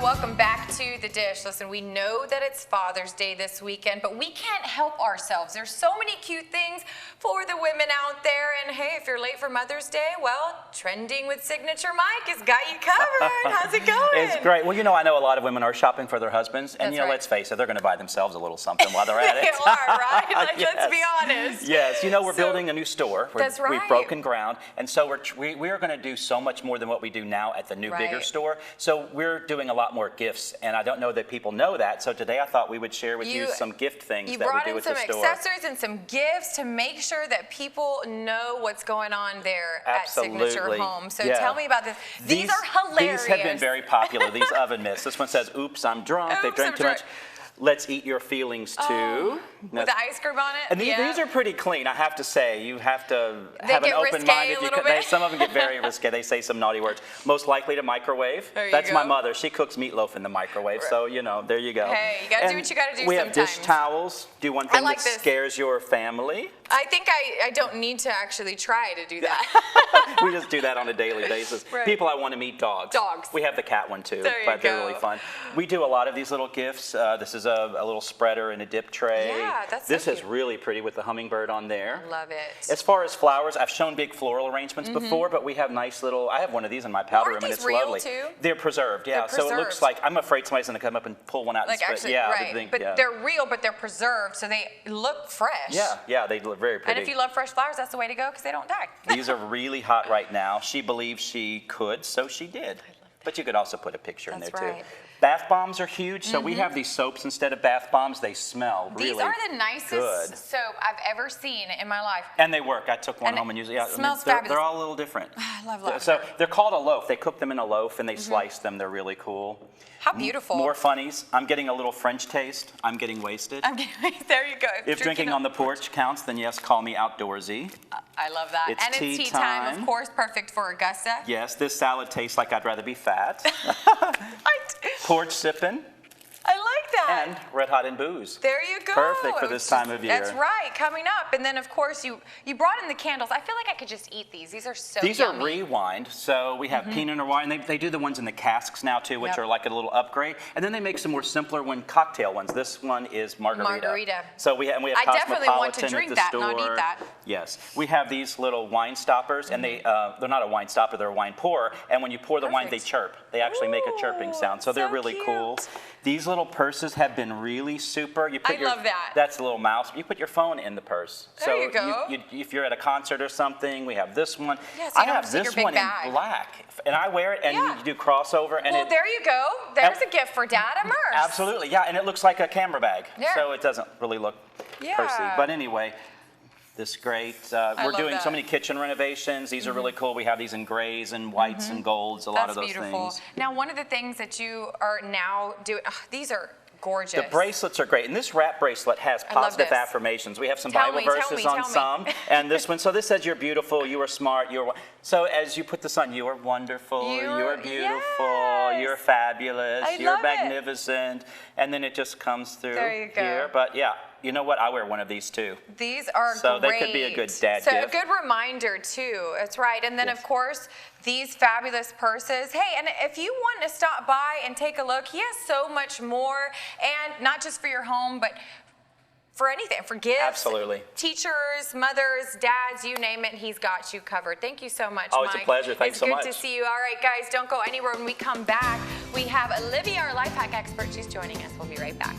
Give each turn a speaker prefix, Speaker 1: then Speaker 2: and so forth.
Speaker 1: welcome back to The Dish. Listen, we know that it's Father's Day this weekend, but we can't help ourselves. There's so many cute things for the women out there, and hey, if you're late for Mother's Day, well, Trending with Signature Mike has got you covered. How's it going?
Speaker 2: It's great. Well, you know, I know a lot of women are shopping for their husbands, and
Speaker 1: That's
Speaker 2: you know,
Speaker 1: right.
Speaker 2: let's face it, they're going to buy themselves a little something while they're at it.
Speaker 1: They are, right? Like,
Speaker 2: Yes.
Speaker 1: let's be honest.
Speaker 2: Yes, you know, we're building a new store.
Speaker 1: That's right.
Speaker 2: We've broken ground, and so we are going to do so much more than what we do now at the new, bigger store. So we're doing a lot more gifts, and I don't know that people know that. So today I thought we would share with you some gift things that we do at the store. You brought in some
Speaker 1: accessories and some gifts to make sure that people know what's going on there at Signature Home. So tell me about this. These are hilarious.
Speaker 2: These have been very popular, these oven mitts. This one says, oops, I'm drunk. They drank too much. Let's eat your feelings too.
Speaker 1: With the ice cream on it?
Speaker 2: And these are pretty clean, I have to say. You have to have an open mind. Some of them get very risque. They say some naughty words. Most likely to microwave. That's my mother. She cooks meatloaf in the microwave. So, you know, there you go.
Speaker 1: Hey, you got to do what you got to do sometimes.
Speaker 2: We have dish towels. Do one thing that scares your family.
Speaker 1: I think I don't need to actually try to do that.
Speaker 2: We just do that on a daily basis. People I want to meet, dogs. We have the cat one too, but they're really fun. We do a lot of these little gifts. This is a little spreader and a dip tray.
Speaker 1: Yeah, that's
Speaker 2: This is really pretty with the hummingbird on there.
Speaker 1: Love it.
Speaker 2: As far as flowers, I've shown big floral arrangements before, but we have nice little, I have one of these in my powder room and it's lovely.
Speaker 1: Too?
Speaker 2: They're preserved, yeah. So it looks like, I'm afraid somebody's going to come up and pull one out and spread.
Speaker 1: Actually, but they're real, but they're preserved, so they look fresh.
Speaker 2: Yeah, they look very pretty.
Speaker 1: And if you love fresh flowers, that's the way to go because they don't die.
Speaker 2: These are really hot right now. She believed she could, so she did. But you could also put a picture in there too. Bath bombs are huge, so we have these soaps instead of bath bombs. They smell really good. These are the nicest
Speaker 1: soap I've ever seen in my life.
Speaker 2: And they work. I took one home and used it.
Speaker 1: It smells fabulous.
Speaker 2: They're all a little different.
Speaker 1: I love lavender.
Speaker 2: So they're called a loaf. They cook them in a loaf and they slice them. They're really cool.
Speaker 1: How beautiful.
Speaker 2: More funnies. I'm getting a little French taste. I'm getting wasted.
Speaker 1: There you go.
Speaker 2: If drinking on the porch counts, then yes, call me outdoorsy.
Speaker 1: I love that.
Speaker 2: It's
Speaker 1: tea time, of course, perfect for Augusta.
Speaker 2: Yes, this salad tastes like I'd rather be fat. Porch sipping.
Speaker 1: I like that.
Speaker 2: And red hot and booze.
Speaker 1: There you go.
Speaker 2: Perfect for this time of year.
Speaker 1: That's right, coming up. And then, of course, you brought in the candles. I feel like I could just eat these. These are so yummy.
Speaker 2: These are rewind. So we have peanut or wine. They do the ones in the casks now, too, which are like a little upgrade. And then they make some more simpler cocktail ones. This one is margarita. So we have
Speaker 1: I definitely want to drink that, not eat that.
Speaker 2: Yes. We have these little wine stoppers, and they're not a wine stopper, they're a wine pourer. And when you pour the wine, they chirp. They actually make a chirping sound. So they're really cool. These little purses have been really super. You put
Speaker 1: love that.
Speaker 2: That's a little mouse. You put your phone in the purse.
Speaker 1: There you go.
Speaker 2: If you're at a concert or something, we have this one.
Speaker 1: Yes,
Speaker 2: I have this one in black, and I wear it, and you do crossover. And
Speaker 1: there you go. There's a gift for Dad, a Merce.
Speaker 2: Absolutely, yeah, and it looks like a camera bag, so it doesn't really look pursy. But anyway. This great. We're doing so many kitchen renovations. These are really cool. We have these in grays and whites and golds, a lot of those things.
Speaker 1: Now, one of the things that you are now doing, these are gorgeous.
Speaker 2: The bracelets are great. And this wrap bracelet has positive affirmations. We have some Bible verses on some. And this one, so this says you're beautiful, you are smart, so as you put this on, you are wonderful, you are beautiful, you're fabulous, you're magnificent. And then it just comes through here. But yeah. You know what? I wear one of these too.
Speaker 1: These are great.
Speaker 2: So they could be a good dad gift.
Speaker 1: So a good reminder too. That's right. And then of course, these fabulous purses. Hey, and if you want to stop by and take a look, he has so much more. And not just for your home, but for anything, for gifts.
Speaker 2: Absolutely.
Speaker 1: Teachers, mothers, dads, you name it, he's got you covered. Thank you so much, Mike.
Speaker 2: It's a pleasure. Thanks so much.
Speaker 1: It's good to see you. All right, guys, don't go anywhere. When we come back, we have Olivia, our life hack expert. She's joining us. We'll be right back.